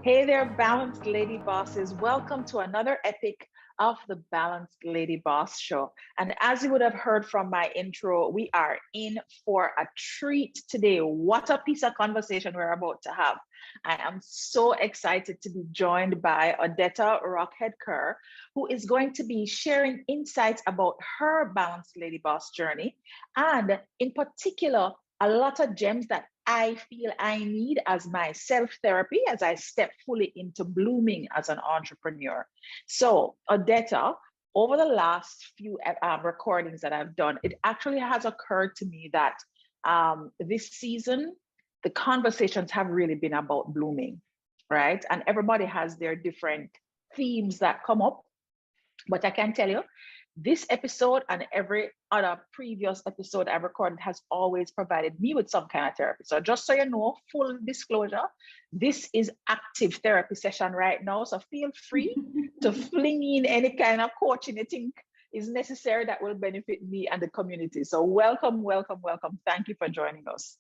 Hey there, Balanced Lady Bosses. Welcome to another epic of the Balanced Lady Boss Show. And as you would have heard from my intro, we are in for a treat today. What a piece of conversation we're about to have. I am so excited to be joined by Odetta Rockhead-Kerr, who is going to be sharing insights about her Balanced Lady Boss journey, and in particular, a lot of gems that I feel I need as my self-therapy as I step fully into blooming as an entrepreneur. So, Odetta, over the last few recordings that I've done, it actually has occurred to me that this season, the conversations have really been about blooming, right? And everybody has their different themes that come up. But I can tell you, this episode and every other previous episode I've recorded has always provided me with some kind of therapy. So just so you know, full disclosure, this is active therapy session right now. So feel free to fling in any kind of coaching you think is necessary that will benefit me and the community. So welcome, welcome, welcome. Thank you for joining us.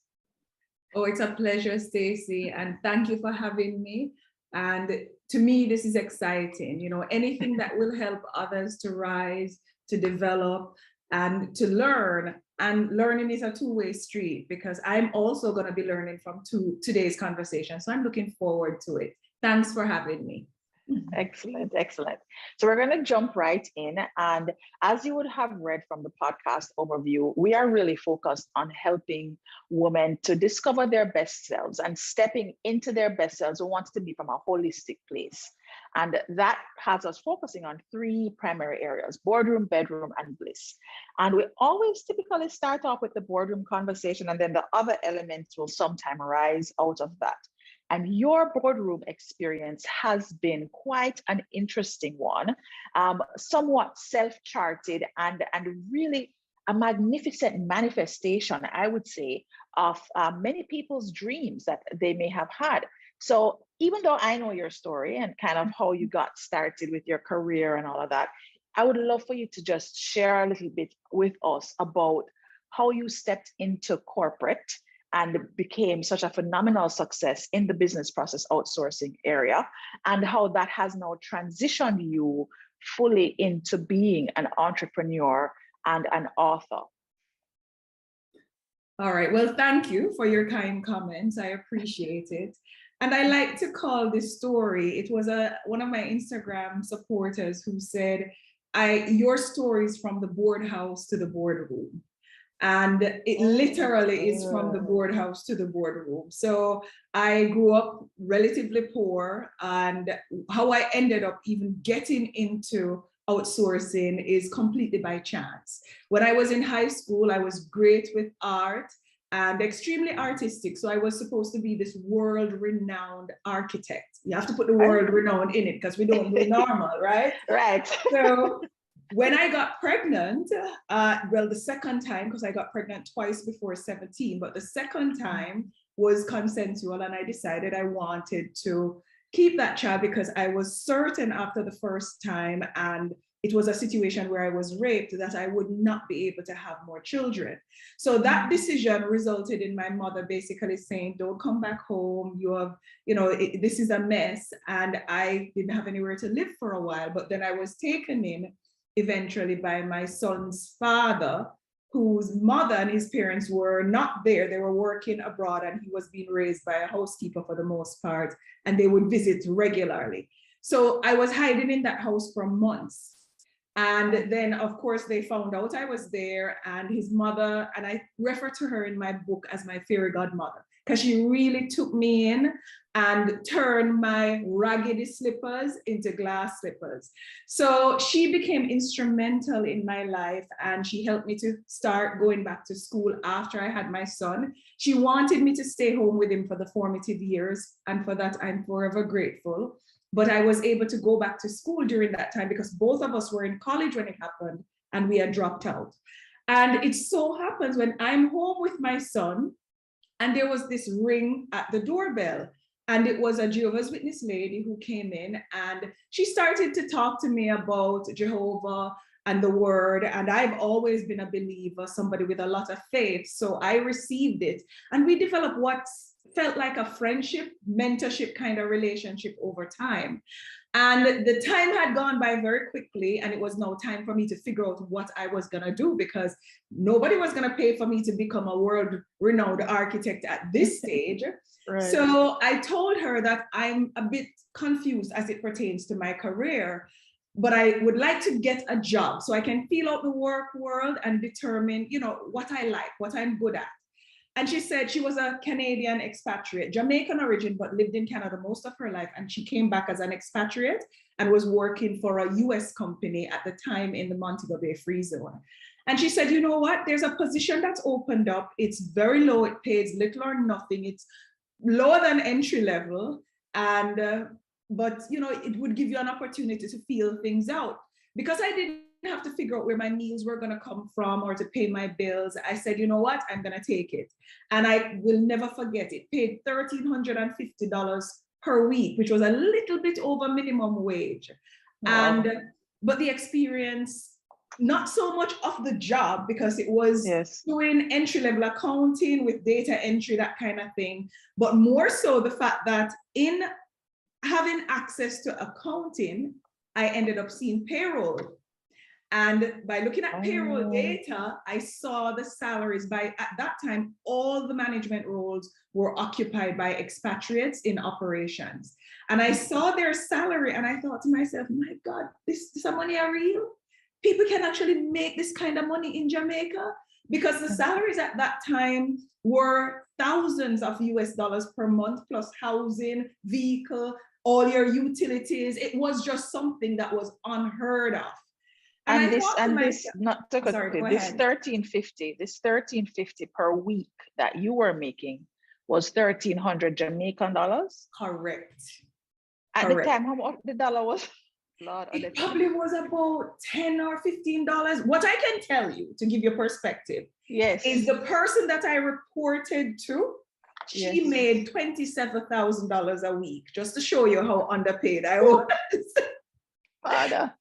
Oh, it's a pleasure, Stacey, and thank you for having me. And to me, this is exciting. You know, anything that will help others to rise, to develop, and to learn. And learning is a two-way street because I'm also going to be learning from today's conversation. So I'm looking forward to it. Thanks for having me. Excellent, excellent. So we're going to jump right in. And as you would have read from the podcast overview, we are really focused on helping women to discover their best selves and stepping into their best selves who wants to be from a holistic place. And that has us focusing on three primary areas: boardroom, bedroom, and bliss. And we always typically start off with the boardroom conversation, and then the other elements will sometime arise out of that. And your boardroom experience has been quite an interesting one, somewhat self-charted and really a magnificent manifestation, I would say, of many people's dreams that they may have had. So even though I know your story and kind of how you got started with your career and all of that, I would love for you to just share a little bit with us about how you stepped into corporate and became such a phenomenal success in the business process outsourcing area, and how that has now transitioned you fully into being an entrepreneur and an author. All right. Well, thank you for your kind comments. I appreciate it. And I like to call this story, it was one of my Instagram supporters who said, your stories from the board house to the boardroom. And it literally is from the board house to the boardroom. So I grew up relatively poor, and how I ended up even getting into outsourcing is completely by chance. When I was in high school, I was great with art and extremely artistic. So I was supposed to be this world-renowned architect. You have to put the word renowned in it because we don't do normal, right? Right. So when I got pregnant, well, the second time, because I got pregnant twice before 17, but the second time was consensual, and I decided I wanted to keep that child because I was certain after the first time, and it was a situation where I was raped, that I would not be able to have more children. So that decision resulted in my mother basically saying, don't come back home. You have, this is a mess. And I didn't have anywhere to live for a while, but then I was taken in eventually by my son's father, whose mother and his parents were not there. They were working abroad, and he was being raised by a housekeeper for the most part, and they would visit regularly. So I was hiding in that house for months. And then, of course, they found out I was there, and his mother, and I refer to her in my book as my fairy godmother, because she really took me in and turned my raggedy slippers into glass slippers. So she became instrumental in my life, and she helped me to start going back to school after I had my son. She wanted me to stay home with him for the formative years, and for that, I'm forever grateful. But I was able to go back to school during that time because both of us were in college when it happened, and we had dropped out. And it so happens when I'm home with my son, and there was this ring at the doorbell, and it was a Jehovah's Witness lady who came in, and she started to talk to me about Jehovah and the word. And I've always been a believer, somebody with a lot of faith. So I received it, and we developed what felt like a friendship, mentorship kind of relationship over time. And the time had gone by very quickly, and it was now time for me to figure out what I was going to do, because nobody was going to pay for me to become a world-renowned architect at this stage. Right. So I told her that I'm a bit confused as it pertains to my career, but I would like to get a job so I can feel out the work world and determine, you know, what I like, what I'm good at. And she said she was a Canadian expatriate, Jamaican origin, but lived in Canada most of her life. And she came back as an expatriate and was working for a US company at the time in the Montego Bay Free Zone. And she said, you know what, there's a position that's opened up. It's very low, it pays little or nothing. It's lower than entry level. And, but you know, it would give you an opportunity to feel things out. Because I didn't have to figure out where my meals were going to come from or to pay my bills, I said, you know what, I'm going to take it. And I will never forget it. Paid $1,350 per week, which was a little bit over minimum wage. Wow. And but the experience, not so much of the job, because it was doing entry-level accounting with data entry, that kind of thing, but more so the fact that in having access to accounting, I ended up seeing payroll. And by looking at payroll data, I saw the salaries. At that time, all the management roles were occupied by expatriates in operations. And I saw their salary and I thought to myself, my God, this money are real? People can actually make this kind of money in Jamaica? Because the salaries at that time were thousands of US dollars per month, plus housing, vehicle, all your utilities. It was just something that was unheard of. And this 1350 per week that you were making was 1,300 Jamaican dollars. Correct. At the time, how much the dollar was? Lord, it probably was about $10 or $15. What I can tell you, to give you perspective, is the person that I reported to, she made $27,000 a week, just to show you how underpaid I was. Father.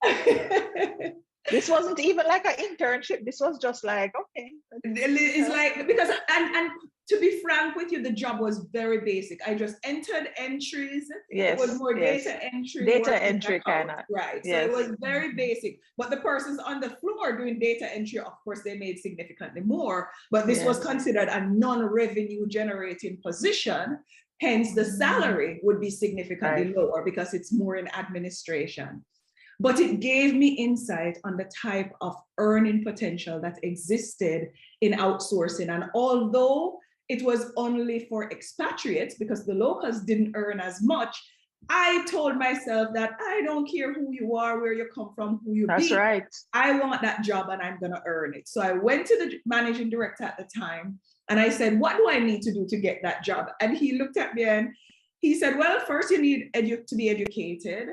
This wasn't even like an internship. This was just like, okay. It's like, because, and to be frank with you, the job was very basic. I just entered entries. It was more data entry. Data entry kind of. Right. So it was very basic. But the persons on the floor doing data entry, of course, they made significantly more. But this was considered a non-revenue generating position. Hence, the salary would be significantly lower because it's more in administration. But it gave me insight on the type of earning potential that existed in outsourcing. And although it was only for expatriates, because the locals didn't earn as much, I told myself that I don't care who you are, where you come from, who you be. That's right. I want that job and I'm going to earn it. So I went to the managing director at the time and I said, what do I need to do to get that job? And he looked at me and he said, well, first you need to be educated.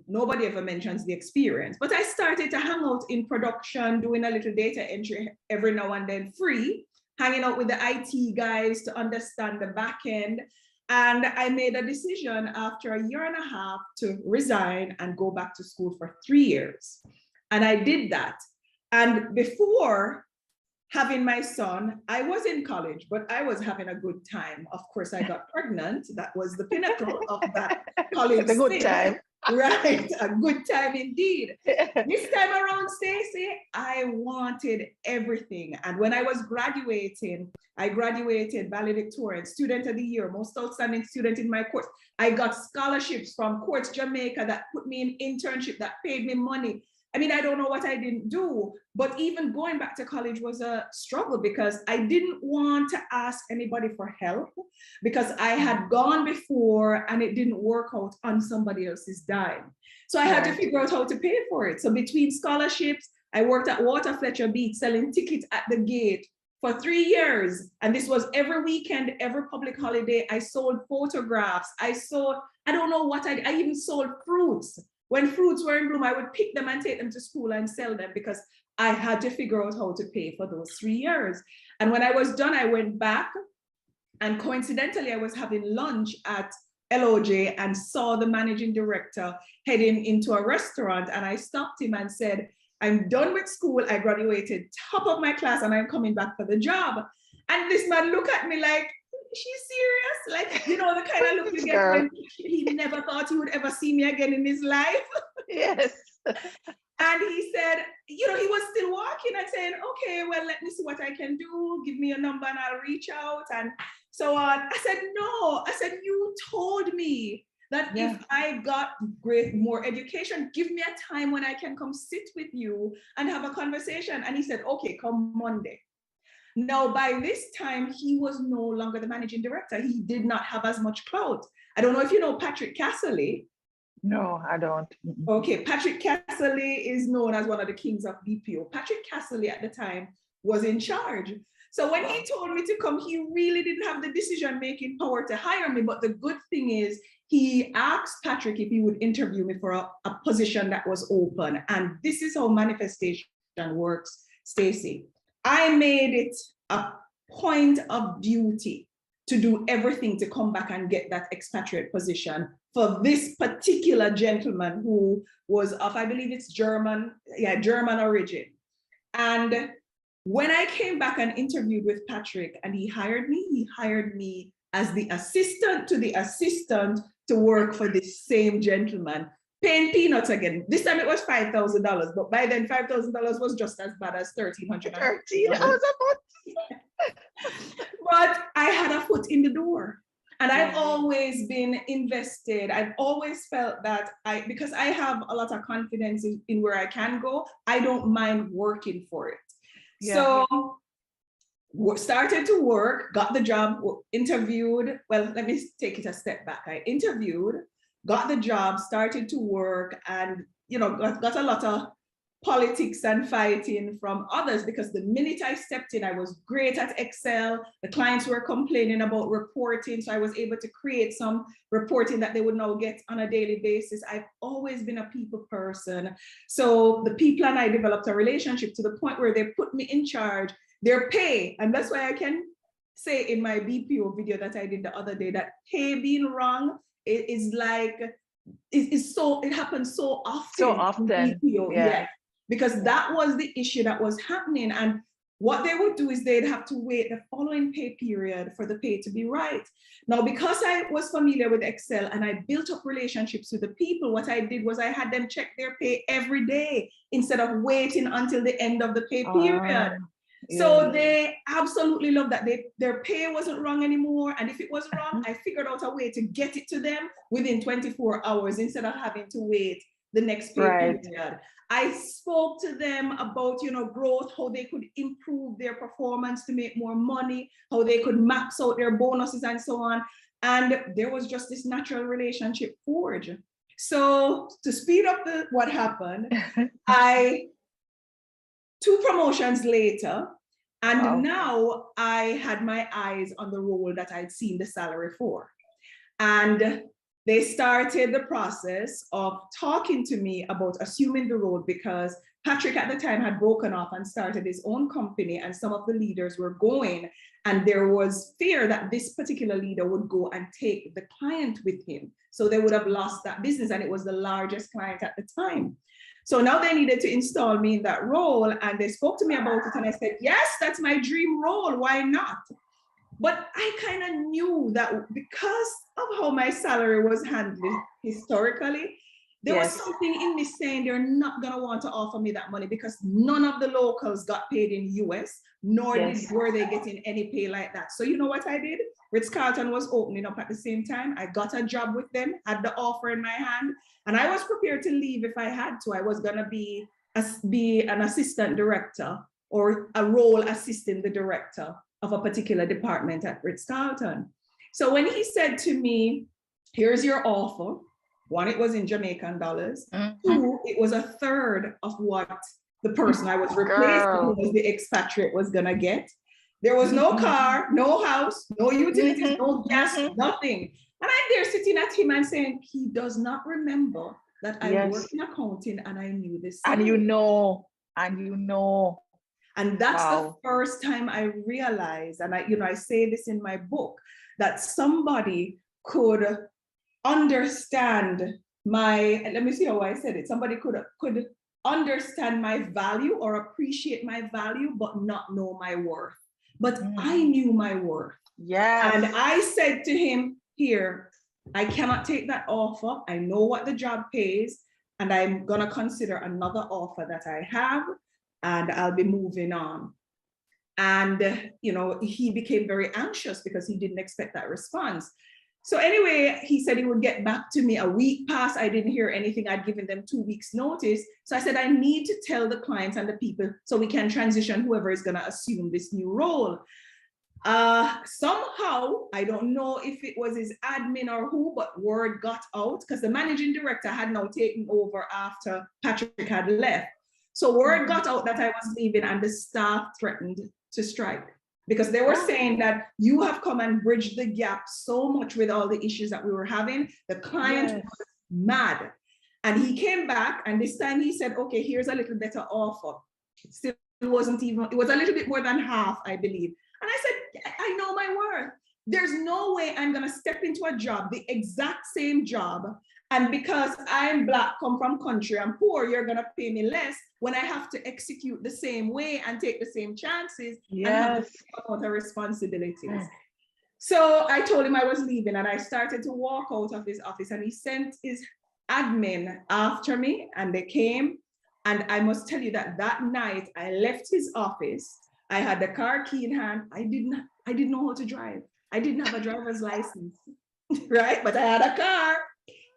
Nobody ever mentions the experience, but I started to hang out in production, doing a little data entry every now and then, free, hanging out with the IT guys to understand the back end. And I made a decision after 1.5 years to resign and go back to school for 3 years. And I did that. And before having my son, I was in college, but I was having a good time. Of course, I got pregnant. That was the pinnacle of that college. A good time. Right, a good time indeed. This time around, Stacey, I wanted everything. And when I was graduating, I graduated valedictorian, student of the year, most outstanding student in my course. I got scholarships from Courts Jamaica that put me in internship, that paid me money. I mean, I don't know what I didn't do, but even going back to college was a struggle because I didn't want to ask anybody for help because I had gone before and it didn't work out on somebody else's dime. So I had to figure out how to pay for it. So between scholarships, I worked at Walter Fletcher Beach selling tickets at the gate for 3 years. And this was every weekend, every public holiday. I sold photographs. I don't know what I even sold fruits. When fruits were in bloom, I would pick them and take them to school and sell them because I had to figure out how to pay for those 3 years. And when I was done, I went back and coincidentally, I was having lunch at LOJ and saw the managing director heading into a restaurant. And I stopped him and said, I'm done with school. I graduated top of my class and I'm coming back for the job. And this man looked at me like, she's serious? Like, you know, the kind of look you get Girl. when he never thought he would ever see me again in his life. Yes. And he said, you know, he was still walking and saying, okay, well, let me see what I can do. Give me your number and I'll reach out. And so on. I said, no. I said, you told me that if I got more education, give me a time when I can come sit with you and have a conversation. And he said, okay, come Monday. Now, by this time, he was no longer the managing director. He did not have as much clout. I don't know if you know Patrick Casserly. No, I don't. Okay, Patrick Casserly is known as one of the kings of BPO. Patrick Casserly at the time was in charge. So when he told me to come, he really didn't have the decision-making power to hire me. But the good thing is he asked Patrick if he would interview me for a position that was open. And this is how manifestation works, Stacey. I made it a point of duty to do everything to come back and get that expatriate position for this particular gentleman who was of, I believe it's German origin. And when I came back and interviewed with Patrick and he hired me as the assistant to work for this same gentleman, paying peanuts again. This time it was $5,000, but by then $5,000 was just as bad as $1,300. But I had a foot in the door. And I've always been invested. I've always felt that because I have a lot of confidence in where I can go, I don't mind working for it. So started to work, got the job, interviewed. Well, let me take it a step back. I interviewed, got the job, started to work, and got a lot of politics and fighting from others, because the minute I stepped in, I was great at Excel. The clients were complaining about reporting, so I was able to create some reporting that they would now get on a daily basis. I've always been a people person. So the people and I developed a relationship to the point where they put me in charge. Their pay, and that's why I can say in my BPO video that I did the other day that pay being wrong is like, it happens so often. So often, BPO, because that was the issue that was happening. And what they would do is they'd have to wait the following pay period for the pay to be right. Now, because I was familiar with Excel and I built up relationships with the people, what I did was I had them check their pay every day instead of waiting until the end of the pay period. So they absolutely loved that. Their pay wasn't wrong anymore. And if it was wrong, I figured out a way to get it to them within 24 hours instead of having to wait the next pay period. I spoke to them about, growth, how they could improve their performance to make more money, how they could max out their bonuses and so on. And there was just this natural relationship forged. So to speed up what happened, 2 promotions later, and now I had my eyes on the role that I'd seen the salary for. And they started the process of talking to me about assuming the role, because Patrick at the time had broken off and started his own company, and some of the leaders were going, and there was fear that this particular leader would go and take the client with him. So they would have lost that business, and it was the largest client at the time. So now they needed to install me in that role, and they spoke to me about it, and I said, yes, that's my dream role, why not? But I kind of knew that because of how my salary was handled historically, there was something in me saying they're not going to want to offer me that money, because none of the locals got paid in US, nor were they getting any pay like that. So you know what I did? Ritz-Carlton was opening up at the same time. I got a job with them, had the offer in my hand, and I was prepared to leave if I had to. I was going to be an assistant director or a role assisting the director of a particular department at Ritz-Carlton. So when he said to me, here's your offer, 1, it was in Jamaican dollars. 2, it was a third of what the person I was replacing, who was the expatriate, was gonna get. There was no car, no house, no utilities, no gas, nothing. And I'm there sitting at him and saying, he does not remember that I worked in accounting and I knew this. And you know. And that's the first time I realized, and I say this in my book, that somebody could understand let me see how I said it. Somebody could understand my value or appreciate my value, but not know my worth. But I knew my worth. Yes. And I said to him, here, I cannot take that offer. I know what the job pays, and I'm going to consider another offer that I have, and I'll be moving on. And, you know, he became very anxious because he didn't expect that response. So anyway, he said he would get back to me. A week passed, I didn't hear anything. I'd given them 2 weeks notice. So I said, I need to tell the clients and the people so we can transition whoever is going to assume this new role. Somehow, I don't know if it was his admin or who, but word got out because the managing director had now taken over after Patrick had left. So word got out that I was leaving, and the staff threatened to strike because they were saying that you have come and bridged the gap so much with all the issues that we were having. The client was mad. And he came back, and this time he said, okay, here's a little better offer. It still wasn't even, it was a little bit more than half, I believe. And I said, I know my worth. There's no way I'm going to step into a job, the exact same job, and because I'm Black, come from country, I'm poor, you're going to pay me less when I have to execute the same way and take the same chances and have the same amount of responsibilities. So I told him I was leaving, and I started to walk out of his office, and he sent his admin after me, and they came. And I must tell you that that night I left his office. I had the car key in hand. I didn't know how to drive. I didn't have a driver's license, right? But I had a car,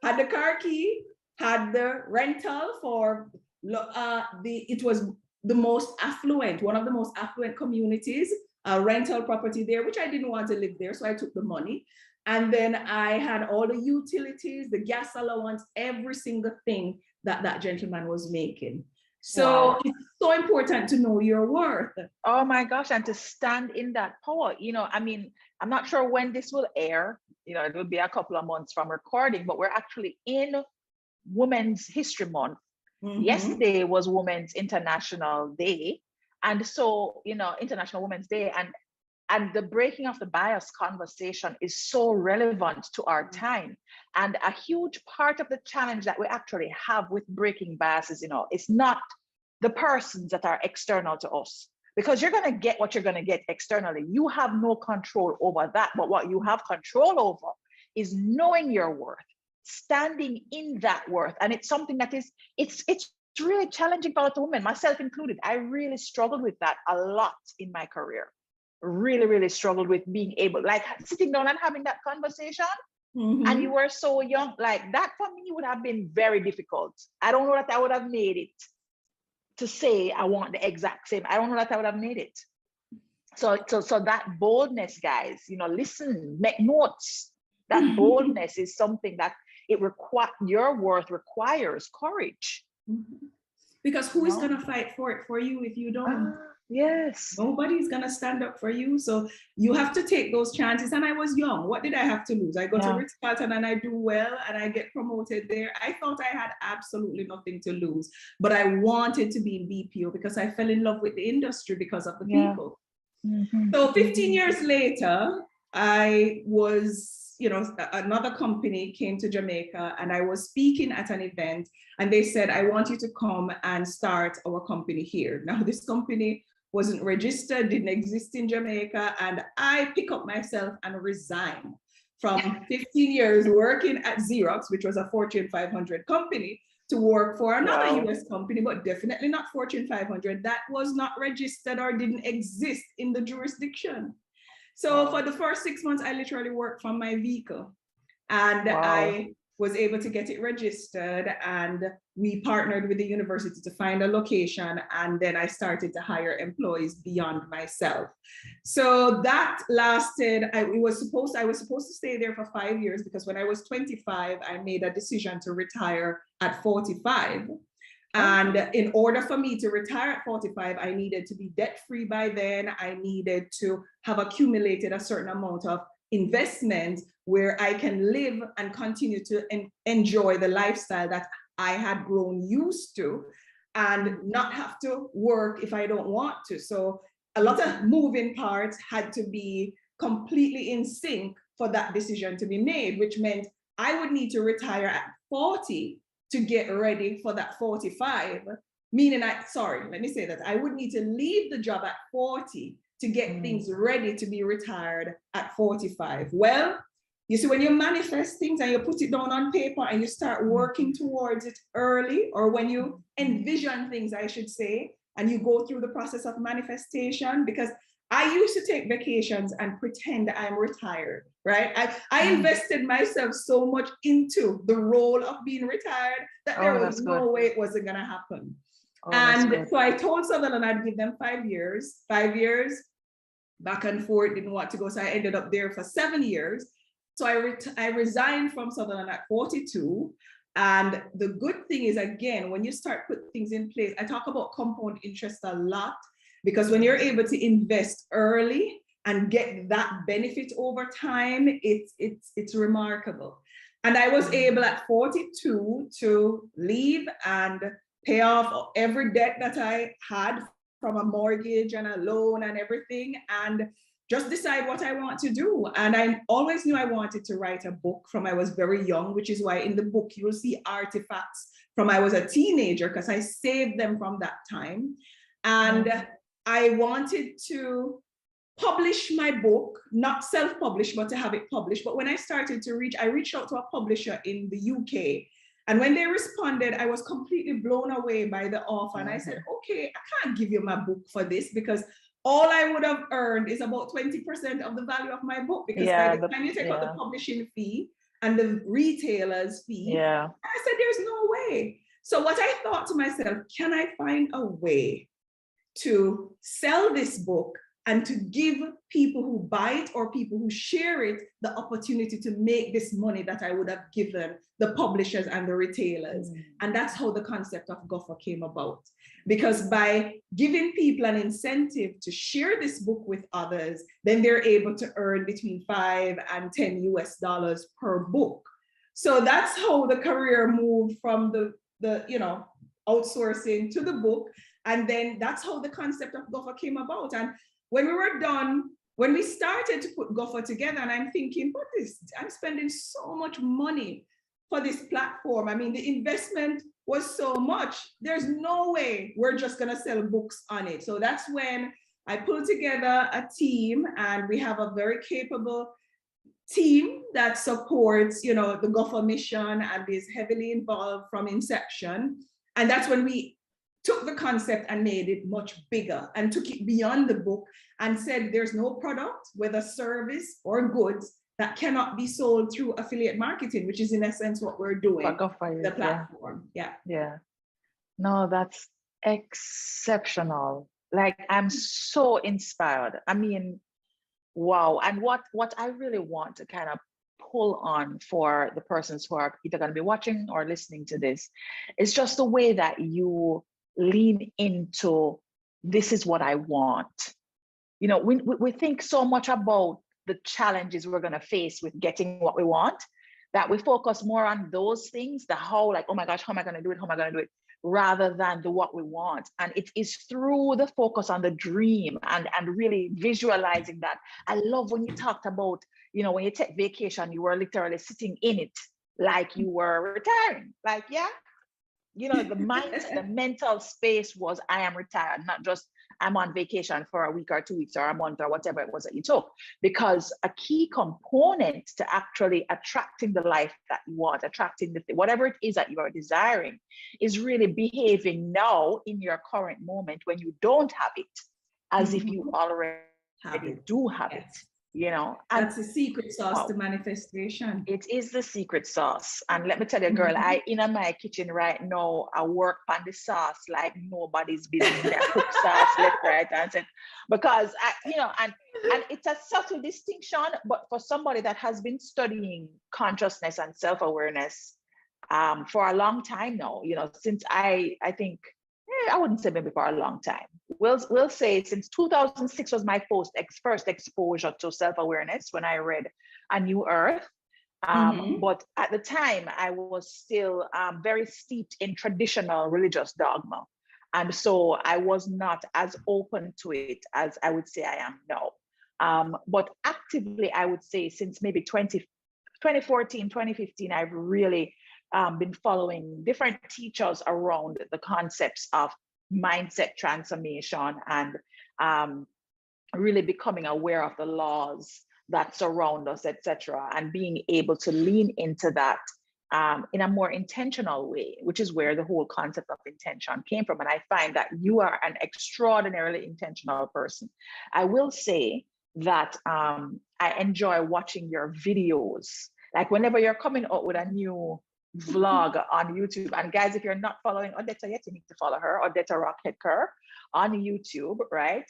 had the car key, had the rental for it was the most affluent, one of the most affluent communities, a rental property there, which I didn't want to live there, so I took the money. And then I had all the utilities, the gas allowance, every single thing that that gentleman was making. So it's so important to know your worth. Oh my gosh, and to stand in that power. You know, I mean, I'm not sure when this will air. You know, it will be a couple of months from recording, but we're actually in Women's History Month. Yesterday was Women's International Day. And so, you know, International Women's Day, and the breaking of the bias conversation is so relevant to our time. And a huge part of the challenge that we actually have with breaking biases, you know, it's not the persons that are external to us, because you're going to get what you're going to get externally. You have no control over that. But what you have control over is knowing your worth, standing in that worth. And it's something that is, it's really challenging for a lot of women, myself included. I really struggled with that a lot in my career. Really struggled with being able, like sitting down and having that conversation. And you were so young, like that for me would have been very difficult. I don't know that I would have made it to say I want the exact same. I don't know that I would have made it. So that boldness, guys, you know, listen, make notes. That boldness is something that your worth requires courage. Because who is going to fight for it for you if you don't? Yes. Nobody's going to stand up for you. So you have to take those chances. And I was young. What did I have to lose? I go to Ritz-Carlton and I do well and I get promoted there. I thought I had absolutely nothing to lose, but I wanted to be in BPO because I fell in love with the industry because of the people. So 15 years later, I was, you know, another company came to Jamaica and I was speaking at an event and they said, I want you to come and start our company here. Now this company wasn't registered, didn't exist in Jamaica. And I pick up myself and resign from 15 years working at Xerox, which was a Fortune 500 company, to work for another US company, but definitely not Fortune 500. That was not registered or didn't exist in the jurisdiction. So for the first 6 months, I literally worked from my vehicle and I was able to get it registered, and we partnered with the university to find a location. And then I started to hire employees beyond myself. So that lasted, I was supposed to stay there for 5 years because when I was 25, I made a decision to retire at 45. And in order for me to retire at 45, I needed to be debt-free by then. I needed to have accumulated a certain amount of investment where I can live and continue to enjoy the lifestyle that I had grown used to and not have to work if I don't want to. So a lot of moving parts had to be completely in sync for that decision to be made, which meant I would need to retire at 40 to get ready for that 45, meaning let me say that I would need to leave the job at 40 to get things ready to be retired at 45. Well, you see, when you manifest things and you put it down on paper and you start working towards it early, or when you envision things, I should say, and you go through the process of manifestation, because I used to take vacations and pretend I'm retired, right? I invested myself so much into the role of being retired that there was no way it wasn't going to happen. And so I told Sutherland I'd give them 5 years, back and forth, didn't want to go. So I ended up there for 7 years. So I resigned from Sutherland at 42. And the good thing is, again, when you start putting things in place, I talk about compound interest a lot, because when you're able to invest early and get that benefit over time, it's remarkable. And I was able at 42 to leave and pay off every debt that I had from a mortgage and a loan and everything, and just decide what I want to do. And I always knew I wanted to write a book from I was very young, which is why in the book you will see artifacts from I was a teenager, because I saved them from that time. And I wanted to publish my book, not self-publish, but to have it published. But when I started to I reached out to a publisher in the UK. And when they responded, I was completely blown away by the offer. And I said, okay, I can't give you my book for this, because all I would have earned is about 20% of the value of my book, because by the time you take out the publishing fee and the retailer's fee, I said, there's no way. So what I thought to myself, can I find a way to sell this book and to give people who buy it or people who share it the opportunity to make this money that I would have given the publishers and the retailers. And that's how the concept of Gopher came about. Because by giving people an incentive to share this book with others, then they're able to earn between $5 and $10 US per book. So that's how the career moved from the outsourcing to the book. And then that's how the concept of Gopher came about. And when we were done, when we started to put Gopher together, and I'm thinking, what is, I'm spending so much money for this platform. I mean, the investment was so much. There's no way we're just going to sell books on it. So that's when I pulled together a team, and we have a very capable team that supports, the Gopher mission and is heavily involved from inception. And that's when we took the concept and made it much bigger and took it beyond the book and said there's no product, whether service or goods, that cannot be sold through affiliate marketing, which is in essence what we're doing, the platform. Yeah. No, that's exceptional. Like, I'm so inspired. I mean, wow. And what I really want to kind of pull on for the persons who are either going to be watching or listening to this is just the way that you lean into, this is what I want. We think so much about the challenges we're going to face with getting what we want, that we focus more on those things, the how, like, oh my gosh, how am I going to do it? How am I going to do it? Rather than the what we want. And it is through the focus on the dream and really visualizing that. I love when you talked about, when you take vacation, you were literally sitting in it like you were retiring. Like, the mind, the mental space was, I am retired, not just I'm on vacation for a week or 2 weeks or a month or whatever it was that you took. Because a key component to actually attracting the life that you want, attracting whatever it is that you are desiring, is really behaving now in your current moment when you don't have it, as if you already do have it. And that's the secret sauce to manifestation. It is the secret sauce. And let me tell you, girl, I in my kitchen right now, I work on the sauce like nobody's business. I cook sauce left, right, and center. Because and it's a subtle distinction, but for somebody that has been studying consciousness and self-awareness for a long time now, since I think, I wouldn't say maybe for a long time. We'll say since 2006 was my first exposure to self-awareness, when I read A New Earth. But at the time, I was still very steeped in traditional religious dogma. And so I was not as open to it as I would say I am now. But actively, I would say since maybe 2014, 2015, I've really been following different teachers around the concepts of mindset transformation and really becoming aware of the laws that surround us, etc., and being able to lean into that in a more intentional way, which is where the whole concept of intention came from. And I find that you are an extraordinarily intentional person. I will say that I enjoy watching your videos. Like whenever you're coming out with a new vlog on YouTube, and guys, if you're not following Odetta yet, you need to follow her, Odetta Rockhead-Kerr on YouTube, right?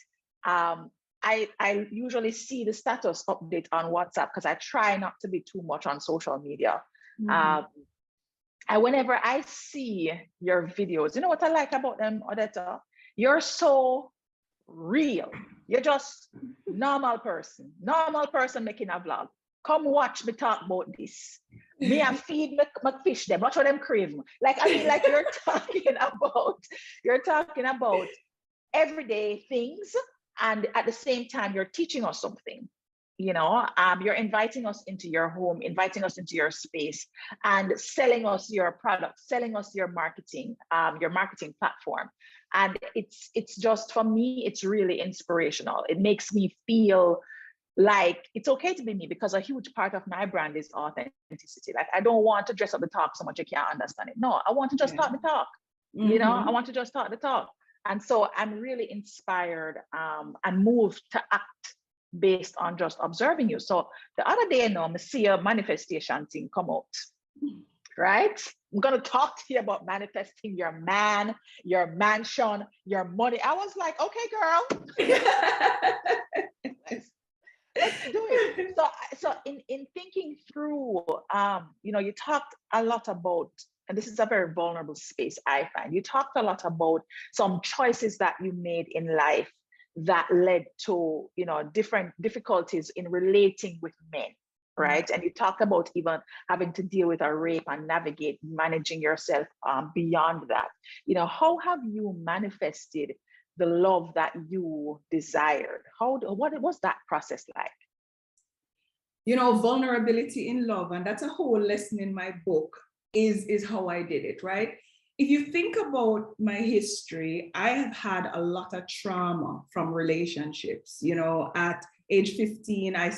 I usually see the status update on WhatsApp because I try not to be too much on social media. And whenever I see your videos, you know what I like about them, Odetta? You're so real. You're just normal person making a vlog. Come watch me talk about this. Me and feed my fish them. Watch what them crave. Like I mean, like you're talking about everyday things, and at the same time you're teaching us something. You're inviting us into your home, inviting us into your space, and selling us your product, selling us your marketing platform. And it's just, for me, it's really inspirational. It makes me feel like it's okay to be me, because a huge part of my brand is authenticity. Like I don't want to dress up the talk so much you can't understand it. No, I want to just talk the talk. I want to just talk the talk. And so I'm really inspired and moved to act based on just observing you. So the other day, I see a manifestation thing come out, right? I'm going to talk to you about manifesting your man, your mansion, your money. I was like, okay, girl. Let's do it. So in thinking through, you talked a lot about, and this is a very vulnerable space, I find. You talked a lot about some choices that you made in life that led to, different difficulties in relating with men, right? And you talked about even having to deal with a rape and navigate managing yourself beyond that. How have you manifested the love that you desired? What was that process like? Vulnerability in love, and that's a whole lesson in my book, is how I did it, right? If you think about my history, I have had a lot of trauma from relationships. At age 15, I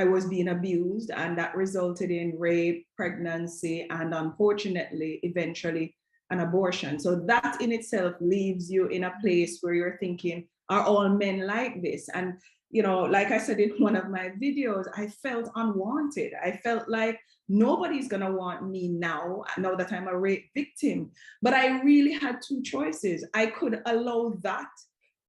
was being abused, and that resulted in rape, pregnancy, and unfortunately, eventually an abortion. So that in itself leaves you in a place where you're thinking, are all men like this? And like I said in one of my videos, I felt unwanted. I felt like nobody's gonna want me now that I'm a rape victim. But I really had two choices. I could allow that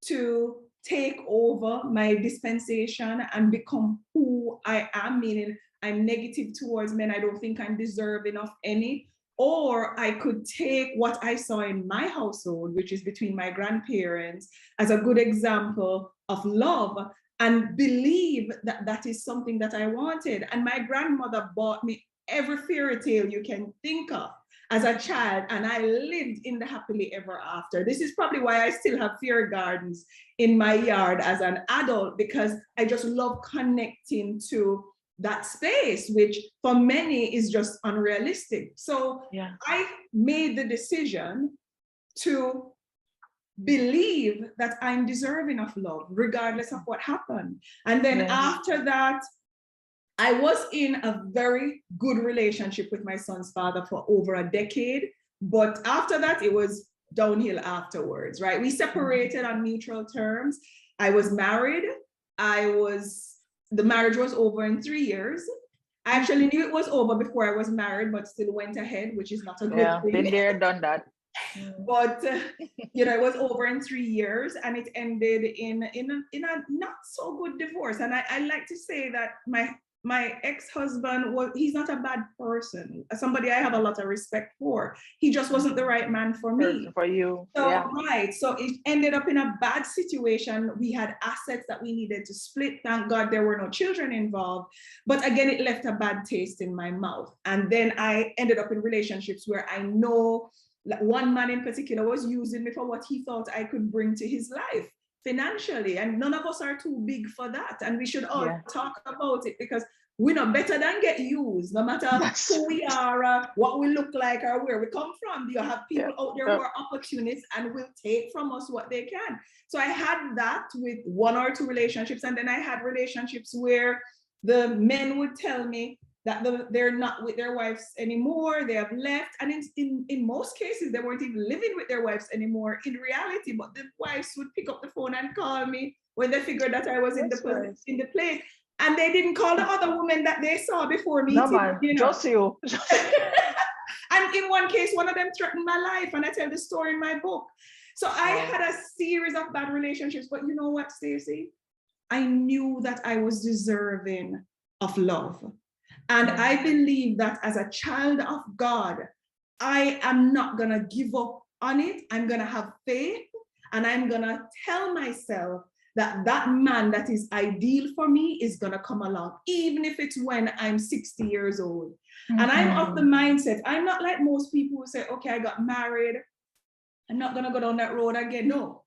to take over my dispensation and become who I am, meaning I'm negative towards men. I don't think I'm deserving of any. Or I could take what I saw in my household, which is between my grandparents, as a good example of love, and believe that that is something that I wanted. And my grandmother bought me every fairy tale you can think of as a child, and I lived in the happily ever after. This is probably why I still have fairy gardens in my yard as an adult, because I just love connecting to that space, which for many is just unrealistic. So yeah. I made the decision to believe that I'm deserving of love, regardless of what happened. And then after that, I was in a very good relationship with my son's father for over a decade. But after that, it was downhill afterwards, right? We separated on mutual terms. I was married. The marriage was over in 3 years. I actually knew it was over before I was married, but still went ahead, which is not a good thing. Been there, done that. But it was over in 3 years, and it ended in a not so good divorce. And I like to say that my ex-husband he's not a bad person, somebody I have a lot of respect for. He just wasn't the right man for me. For you. So right. So it ended up in a bad situation. We had assets that we needed to split. Thank God there were no children involved. But again, it left a bad taste in my mouth. And then I ended up in relationships where I know one man in particular was using me for what he thought I could bring to his life. financially, and none of us are too big for that. And we should all Yeah. talk about it, because we're not better than get used, no matter That's who we are, what we look like, or where we come from. You have people out there who are opportunists and will take from us what they can. So I had that with 1 or 2 relationships, and then I had relationships where the men would tell me that they're not with their wives anymore, they have left. And in most cases, they weren't even living with their wives anymore in reality, but the wives would pick up the phone and call me when they figured that I was in the place. And they didn't call the other woman that they saw before meeting. No, man, you know. Just you. And in one case, one of them threatened my life, and I tell the story in my book. So I had a series of bad relationships, but you know what, Stacey? I knew that I was deserving of love. And I believe that as a child of God, I am not going to give up on it. I'm going to have faith, and I'm going to tell myself that that man that is ideal for me is going to come along, even if it's when I'm 60 years old. And I'm of the mindset, I'm not like most people who say, okay, I got married, I'm not going to go down that road again. No,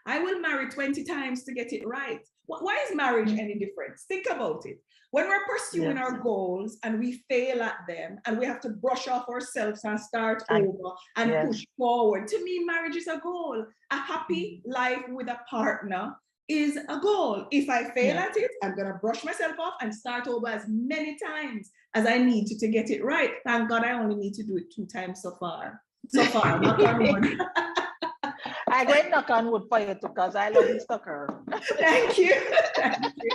I will marry 20 times to get it right. Why is marriage any different? Think about it. When we're pursuing our goals and we fail at them, and we have to brush off ourselves and start over and push forward, to me, marriage is a goal. A happy life with a partner is a goal. If I fail at it, I'm going to brush myself off and start over as many times as I need to get it right. Thank God I only need to do it 2 times so far. Knock on wood. I go and knock on wood for you too, because I love you, Stucker. Thank you. Thank you.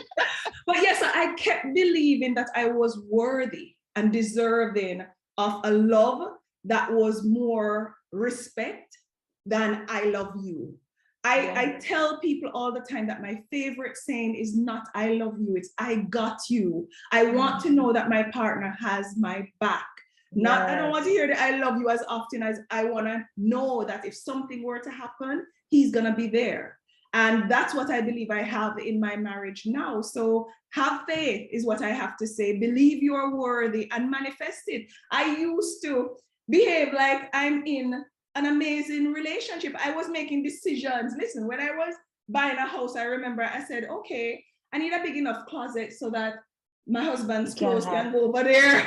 But yes, I kept believing that I was worthy and deserving of a love that was more respect than I love you. I tell people all the time that my favorite saying is not I love you, it's I got you. I want to know that my partner has my back. I don't want to hear that I love you as often as I want to know that if something were to happen, he's going to be there. And that's what I believe I have in my marriage now. So have faith is what I have to say. Believe you are worthy and manifest it. I used to behave like I'm in an amazing relationship. I was making decisions. Listen, when I was buying a house, I remember I said, okay, I need a big enough closet so that my husband's clothes can go over there.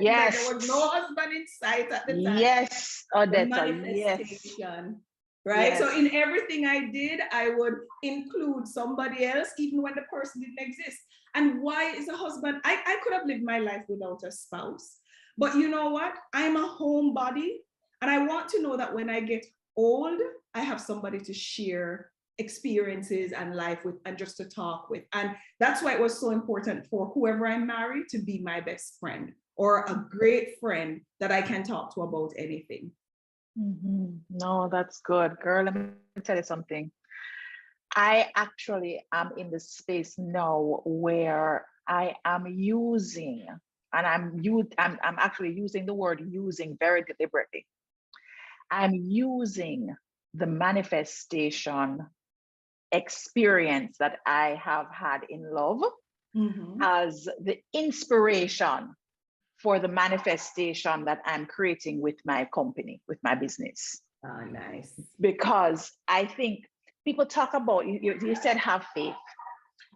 Yes. There was no husband in sight at the time. Yes, Odetta. Manifestation. Right? Yes. So in everything I did, I would include somebody else, even when the person didn't exist. And why is a husband? I could have lived my life without a spouse. But you know what? I'm a homebody. And I want to know that when I get old, I have somebody to share experiences and life with, and just to talk with. And that's why it was so important for whoever I marry to be my best friend, or a great friend that I can talk to about anything. No, that's good. Girl, let me tell you something. I actually am in the space now where I am using, and I'm actually using the word using very deliberately. I'm using the manifestation experience that I have had in love as the inspiration for the manifestation that I'm creating with my company, with my business. Oh, nice. Because I think people talk about, you said have faith.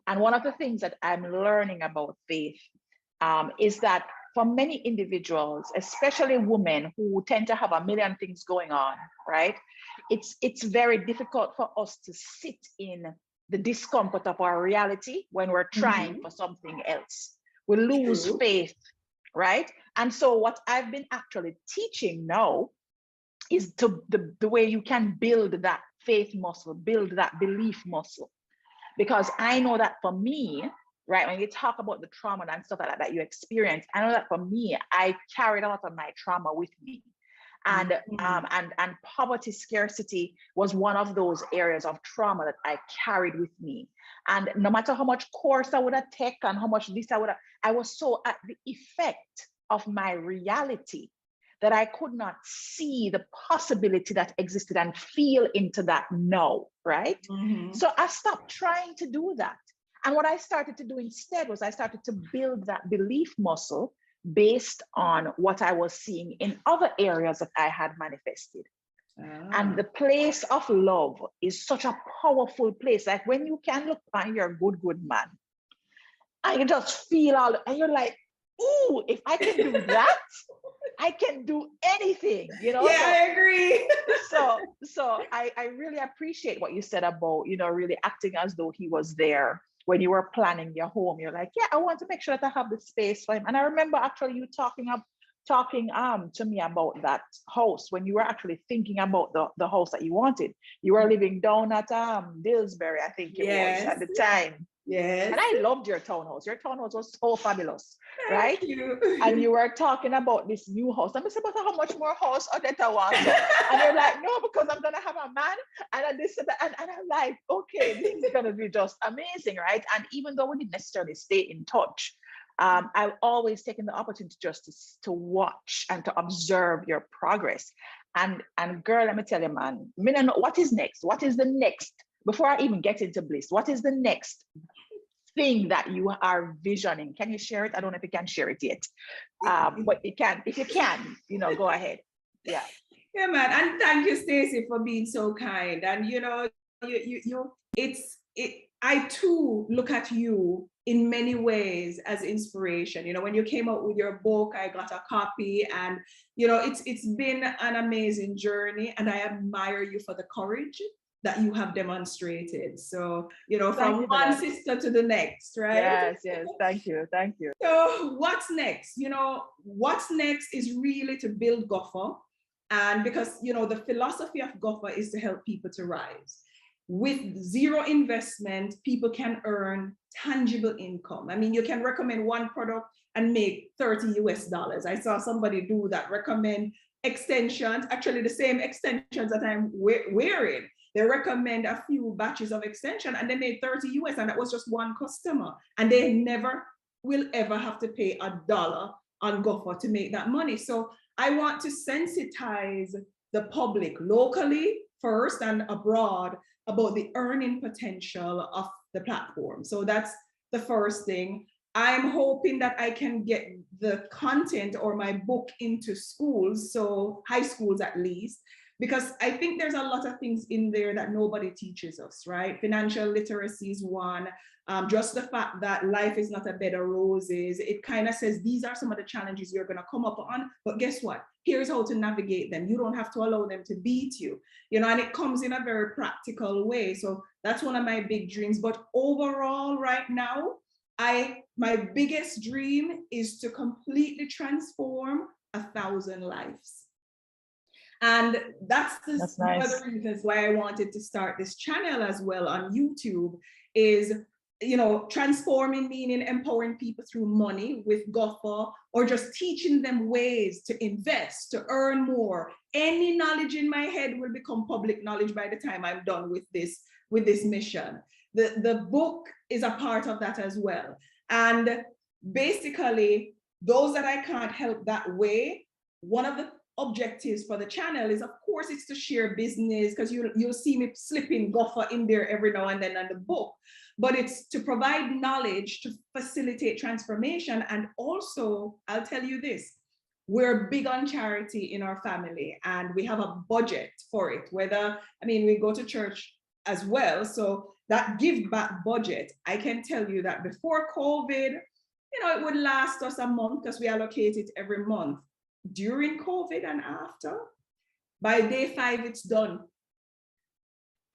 And one of the things that I'm learning about faith is that for many individuals, especially women who tend to have a million things going on, right? It's very difficult for us to sit in the discomfort of our reality when we're trying for something else. We lose faith, right? And so what I've been actually teaching now is to the way you can build that faith muscle, build that belief muscle. Because I know that for me, right, when you talk about the trauma and stuff like that you experience, I know that for me, I carried a lot of my trauma with me. And and poverty, scarcity was one of those areas of trauma that I carried with me. And no matter how much course I would have taken and how much this I was so at the effect of my reality that I could not see the possibility that existed and feel into that no, right? So I stopped trying to do that. And what I started to do instead was I started to build that belief muscle based on what I was seeing in other areas that I had manifested. And the place of love is such a powerful place. Like when you can look and you're a good man, and you just feel all, and you're like, ooh, if I can do that, I can do anything, you know? Yeah, So I agree. I really appreciate what you said about, you know, really acting as though he was there when you were planning your home. You're like, yeah, I want to make sure that I have the space for him. And I remember actually you talking to me about that house when you were actually thinking about the house that you wanted. You were living down at Dillsbury, I think it was Yes. at the time. Yes. And I loved your townhouse. Your townhouse was so fabulous, right? Thank you. And you were talking about this new house. I'm saying, but how much more house Odetta wants? And you're like, no, because I'm gonna have a man. And this and I'm like, okay, this is gonna be just amazing, right? And even though we didn't necessarily stay in touch, I've always taken the opportunity just to watch and to observe your progress. And girl, let me tell you, man, I mean, what is next? What is the next? Before I even get into Bliss, what is the next thing that you are visioning? Can you share it? I don't know if you can share it yet, but you can. If you can, you know, go ahead. Yeah. Yeah, man, and thank you, Stacey, for being so kind. And you know, I too look at you in many ways as inspiration. You know, when you came out with your book, I got a copy, and you know, it's been an amazing journey, and I admire you for the courage that you have demonstrated. So, you know, from one sister to the next, right? Yes, thank you. So what's next? You know, what's next is really to build Gopher. And because, you know, the philosophy of Gopher is to help people to rise. With zero investment, people can earn tangible income. I mean, you can recommend one product and make $30 US. I saw somebody do that, recommend extensions, actually the same extensions that I'm wearing. They recommend a few batches of extension and they made 30 US, and that was just one customer. And they never will ever have to pay $1 on Gopher to make that money. So I want to sensitize the public locally first and abroad about the earning potential of the platform. So that's the first thing. I'm hoping that I can get the content or my book into schools, so high schools at least, because I think there's a lot of things in there that nobody teaches us, right? Financial literacy is one. Just the fact that life is not a bed of roses. It kind of says these are some of the challenges you're going to come up on, but guess what? Here's how to navigate them. You don't have to allow them to beat you, you know, and it comes in a very practical way. So that's one of my big dreams. But overall, right now, my biggest dream is to completely transform 1,000 lives. And that's nice. One of the reasons why I wanted to start this channel as well on YouTube is, you know, transforming, meaning empowering people through money with Gopher, or just teaching them ways to invest, to earn more. Any knowledge in my head will become public knowledge by the time I'm done with this mission. The book is a part of that as well. And basically, those that I can't help that way, one of the objectives for the channel is, of course, it's to share business, because you'll see me slipping Gopher in there every now and then on the book, but it's to provide knowledge to facilitate transformation. And also, I'll tell you this, we're big on charity in our family, and we have a budget for it, we go to church as well. So that give back budget, I can tell you that before COVID, you know, it would last us a month because we allocate it every month. During COVID and after, by day 5, it's done,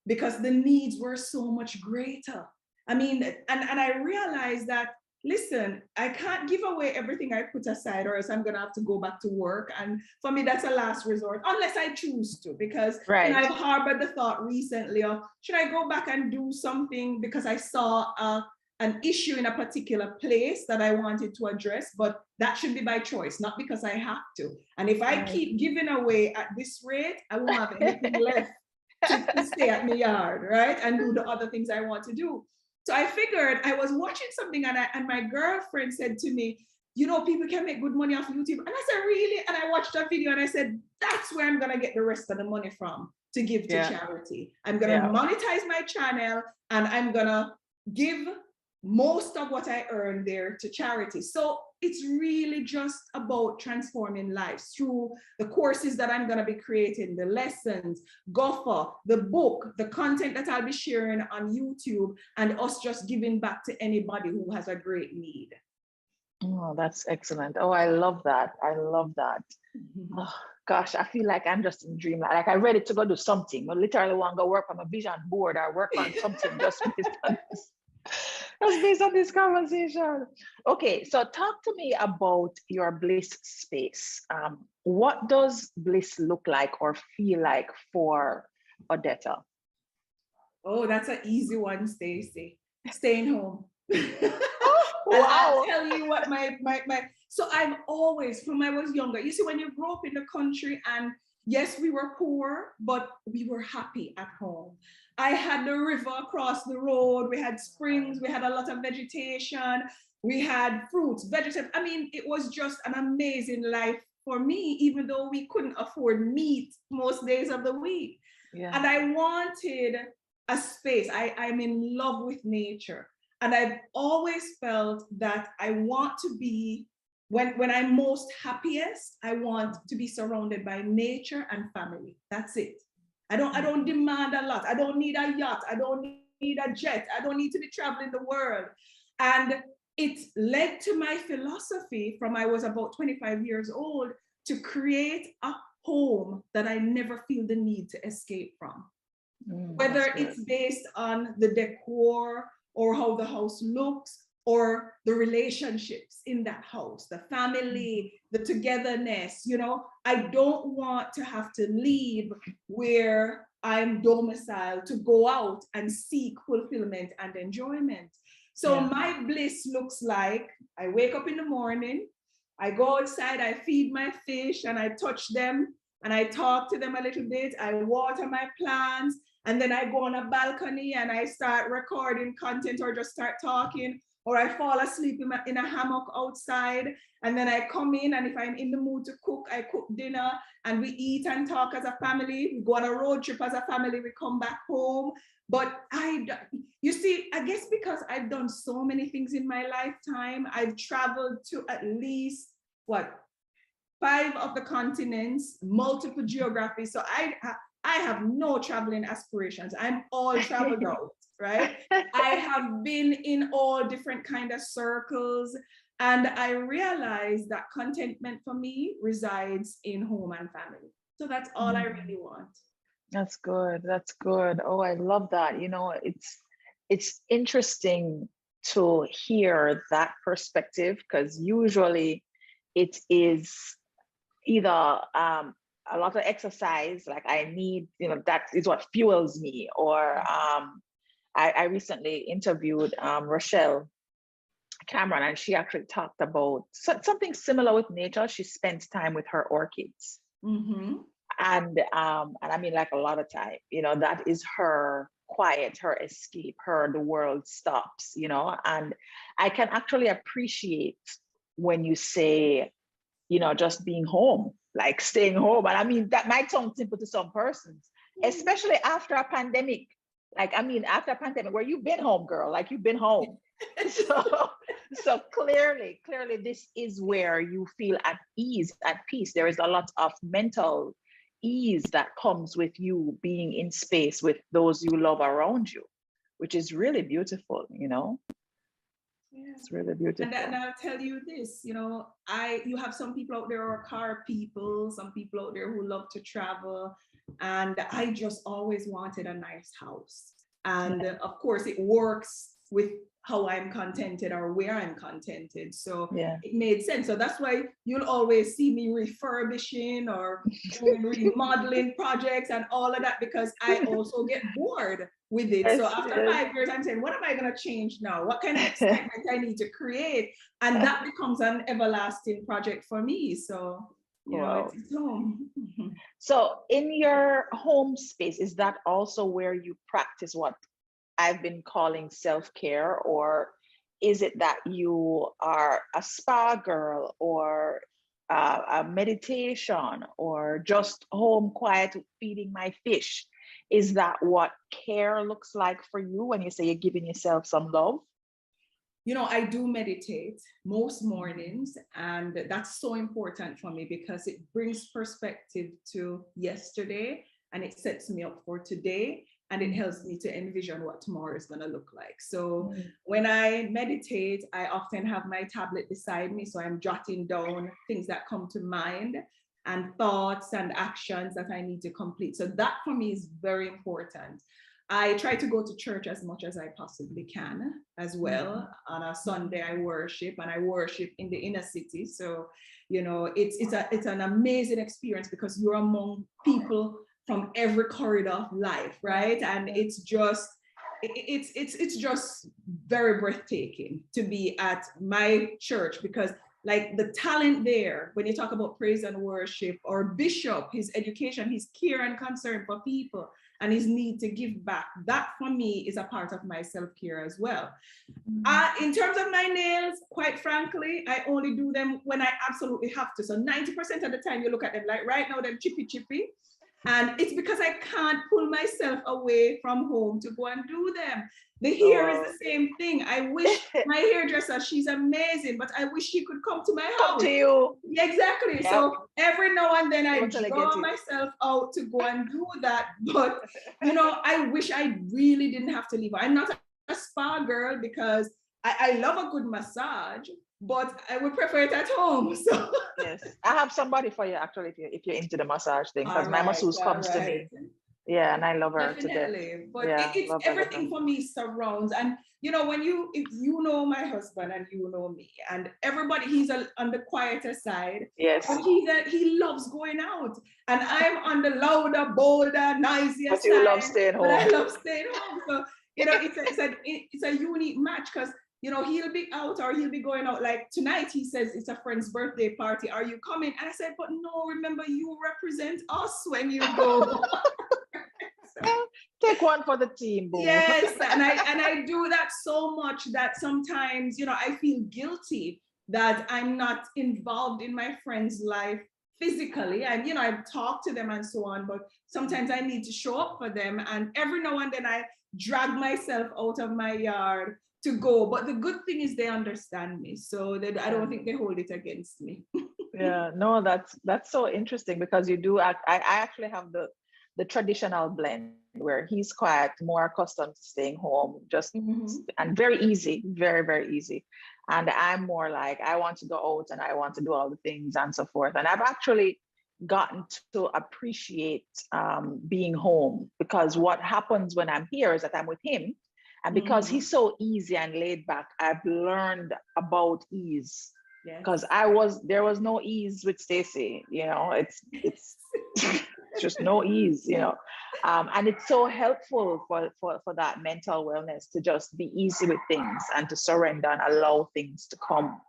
because the needs were so much greater. I mean, and I realized that, listen, I can't give away everything I put aside, or else I'm gonna have to go back to work. And for me, that's a last resort, unless I choose to, because you know, I've harbored the thought recently of, should I go back and do something because I saw an issue in a particular place that I wanted to address, but that should be by choice, not because I have to. And if I keep giving away at this rate, I won't have anything left to stay at my yard, right? And do the other things I want to do. So I figured, I was watching something, and my girlfriend said to me, you know, people can make good money off YouTube. And I said, really? And I watched that video and I said, that's where I'm gonna get the rest of the money from to give to charity. I'm gonna monetize my channel, and I'm gonna give most of what I earn there to charity. So it's really just about transforming lives through the courses that I'm going to be creating, the lessons, GOFA, the book, the content that I'll be sharing on YouTube, and us just giving back to anybody who has a great need. Oh, that's excellent. Oh, I love that. I love that. Oh, gosh, I feel like I'm just in dreamland. Like I'm ready to go do something. I literally want to go work on a vision board or work on something just based on this. Just based on this conversation. Okay, so talk to me about your bliss space. What does bliss look like or feel like for Odetta? Oh, that's an easy one, Stacey. Staying home. Oh, And I'll wow. tell you what so I've always, from when I was younger, you see, when you grow up in the country, and yes, we were poor, but we were happy at home. I had the river across the road, we had springs, we had a lot of vegetation, we had fruits, vegetables. I mean, it was just an amazing life for me, even though we couldn't afford meat most days of the week. Yeah. And I wanted a space. I'm in love with nature. And I've always felt that I want to be, when I'm most happiest, I want to be surrounded by nature and family. That's it. I don't demand a lot. I don't need a yacht. I don't need a jet. I don't need to be traveling the world. And it led to my philosophy from I was about 25 years old to create a home that I never feel the need to escape from. Whether it's based on the decor or how the house looks or the relationships in that house, the family, the togetherness, you know, I don't want to have to leave where I'm domiciled to go out and seek fulfillment and enjoyment. So my bliss looks like I wake up in the morning, I go outside, I feed my fish and I touch them and I talk to them a little bit, I water my plants, and then I go on a balcony and I start recording content or just start talking, or I fall asleep in a hammock outside. And then I come in, and if I'm in the mood to cook, I cook dinner and we eat and talk as a family. We go on a road trip as a family, we come back home. But you see, I guess because I've done so many things in my lifetime, I've traveled to at least, 5 of the continents, multiple geographies. So I have no traveling aspirations. I'm all traveled out, right? I have been in all different kind of circles, and I realized that contentment for me resides in home and family. So that's all I really want. That's good. That's good. Oh, I love that. You know, it's interesting to hear that perspective, because usually it is either a lot of exercise, like I need, you know, that is what fuels me, or I recently interviewed Rochelle Cameron, and she actually talked about something similar with nature. She spends time with her orchids. And I mean, like a lot of time, you know, that is her quiet, her escape, the world stops, you know. And I can actually appreciate when you say, you know, just being home, like staying home. And I mean, that might sound simple to some persons, especially after a pandemic. Like, I mean, after a pandemic where you've been home, girl, like you've been home. So clearly, this is where you feel at ease, at peace. There is a lot of mental ease that comes with you being in space with those you love around you, which is really beautiful, you know. It's really beautiful. And I'll tell you this, you know, you have some people out there who are car people, some people out there who love to travel, and I just always wanted a nice house. And of course, it works with how I'm contented or where I'm contented. So it made sense. So that's why you'll always see me refurbishing or doing remodeling projects and all of that, because I also get bored with it. So after 5 years, I'm saying, what am I going to change now? What kind of excitement I need to create? And that becomes an everlasting project for me. So, you know, it's home. So in your home space, is that also where you practice what I've been calling self-care, or is it that you are a spa girl, or a meditation, or just home quiet feeding my fish? Is that what care looks like for you when you say you're giving yourself some love? I do meditate most mornings, and that's so important for me because it brings perspective to yesterday and it sets me up for today, and it helps me to envision what tomorrow is going to look like. So when I meditate, I often have my tablet beside me, so I'm jotting down things that come to mind and thoughts and actions that I need to complete. So that for me is very important. I try to go to church as much as I possibly can as well. On a Sunday, I worship, and I worship in the inner city. So, it's an amazing experience because you're among people from every corridor of life, right? And it's just very breathtaking to be at my church because like the talent there, when you talk about praise and worship, or Bishop, his education, his care and concern for people, and his need to give back, that for me is a part of my self-care as well. In terms of my nails, quite frankly, I only do them when I absolutely have to. So 90% of the time you look at them, like right now, they're chippy. And it's because I can't pull myself away from home to go and do them. The hair is the same thing. I wish my hairdresser, she's amazing, but I wish she could come to my house. Come to you. Yeah, exactly. Yep. So every now and then I draw myself out to go and do that. But, I wish I really didn't have to leave. I'm not a spa girl because I love a good massage, but I would prefer it at home. So yes, I have somebody for you actually if you're into the massage thing, because my masseuse comes to me. Yeah, and I love her definitely. But it's everything for me surrounds. And if you know my husband and you know me, and everybody, he's on the quieter side. Yes. But he loves going out, and I'm on the louder, bolder, noisier but side. You love staying home. But I love staying home. So it's a unique match because he'll be out or he'll be going out. Like tonight, he says it's a friend's birthday party. Are you coming? And I said, but no, remember, you represent us when you go. So, take one for the team, boo. Yes, and I do that so much that sometimes, I feel guilty that I'm not involved in my friend's life physically. And, I've talked to them and so on, but sometimes I need to show up for them. And every now and then I drag myself out of my yard to go. But the good thing is they understand me. So I don't think they hold it against me. Yeah, no, that's so interesting because you do act, I actually have the traditional blend where he's quite more accustomed to staying home, just and very easy, very, very easy. And I'm more like, I want to go out and I want to do all the things and so forth. And I've actually gotten to appreciate being home, because what happens when I'm here is that I'm with him. And because he's so easy and laid back, I've learned about ease. Because there was no ease with Stacey, it's just no ease, and it's so helpful for that mental wellness to just be easy with things and to surrender and allow things to come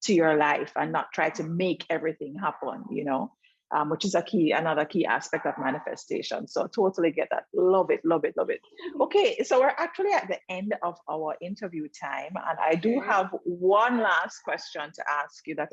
to your life and not try to make everything happen, which is another key aspect of manifestation. So totally get that. Love it, love it, love it. Okay, so we're actually at the end of our interview time, and I do have one last question to ask you that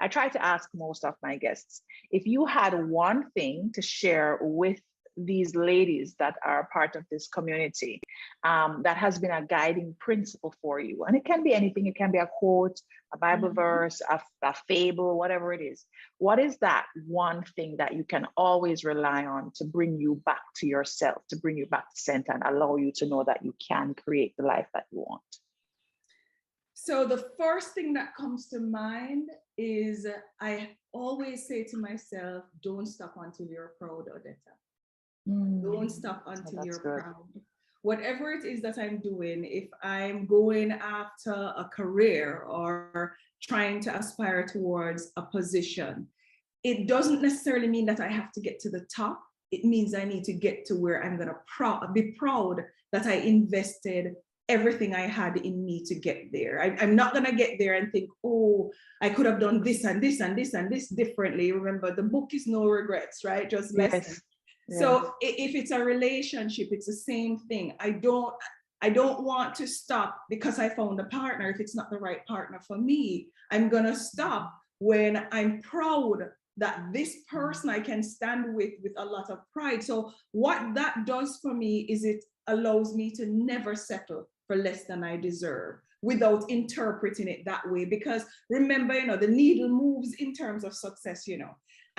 I try to ask most of my guests. If you had one thing to share with these ladies that are part of this community that has been a guiding principle for you, and it can be anything, it can be a quote, a Bible verse, a fable, whatever it is, what is that one thing that you can always rely on to bring you back to yourself, to bring you back to center and allow you to know that you can create the life that you want? So the first thing that comes to mind is I always say to myself, don't stop until you're proud, Odetta. Don't stop until you're proud. Whatever it is that I'm doing, if I'm going after a career or trying to aspire towards a position, it doesn't necessarily mean that I have to get to the top. It means I need to get to where I'm going to be proud that I invested everything I had in me to get there. I'm not going to get there and think, oh, I could have done this and this and this and this differently. Remember, the book is no regrets, right? Just lessons. Yes. So if it's a relationship, it's the same thing. I don't want to stop because I found a partner. If it's not the right partner for me, I'm going to stop when I'm proud that this person I can stand with a lot of pride. So what that does for me is it allows me to never settle for less than I deserve. without interpreting it that way. Because remember, the needle moves in terms of success, and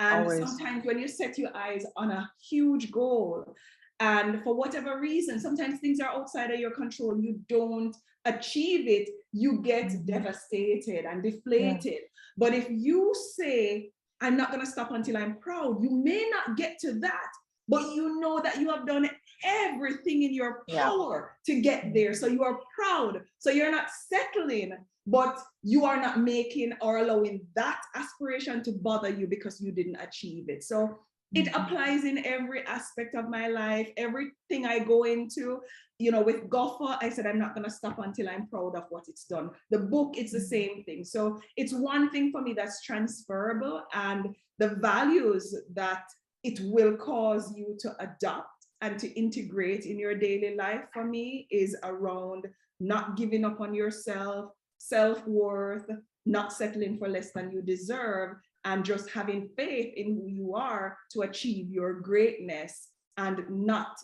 Always. sometimes when you set your eyes on a huge goal, and for whatever reason, sometimes things are outside of your control, you don't achieve it, you get devastated and deflated. But if you say, I'm not going to stop until I'm proud, you may not get to that, but you know that you have done everything in your power to get there. So you are proud. So you're not settling, but you are not making or allowing that aspiration to bother you because you didn't achieve it. So it applies in every aspect of my life, everything I go into. With Gopher, I said, I'm not going to stop until I'm proud of what it's done. The book, it's the same thing. So it's one thing for me that's transferable, and the values that it will cause you to adopt and to integrate in your daily life for me is around not giving up on yourself, self-worth, not settling for less than you deserve, and just having faith in who you are to achieve your greatness and not,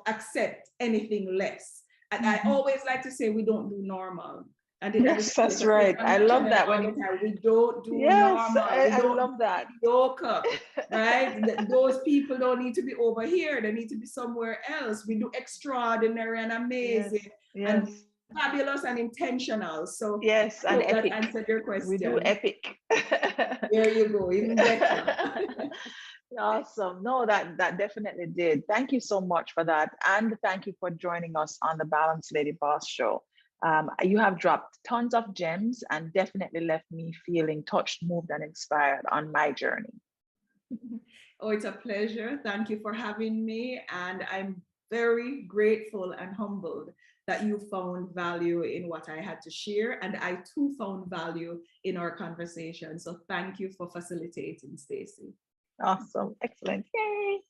accept anything less. And I always like to say we don't do normal. And yes, that's right. I love that when we don't do normal. I love that. Yoke up, right? Those people don't need to be over here. They need to be somewhere else. We do extraordinary and amazing and fabulous and intentional. So yes, and epic. That answered your question. We do epic. There you go, even better. Awesome. No, that definitely did. Thank you so much for that. And thank you for joining us on the Balanced Lady Boss Show. You have dropped tons of gems and definitely left me feeling touched, moved, and inspired on my journey. Oh, it's a pleasure. Thank you for having me. And I'm very grateful and humbled that you found value in what I had to share. And I too found value in our conversation. So thank you for facilitating, Stacey. Awesome. Excellent. Yay.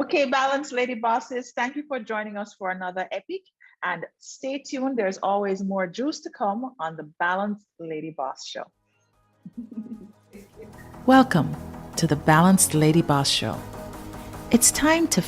Okay, Balanced Lady Bosses, thank you for joining us for another epic. And stay tuned. There's always more juice to come on the Balanced Lady Boss Show. Welcome to the Balanced Lady Boss Show. It's time to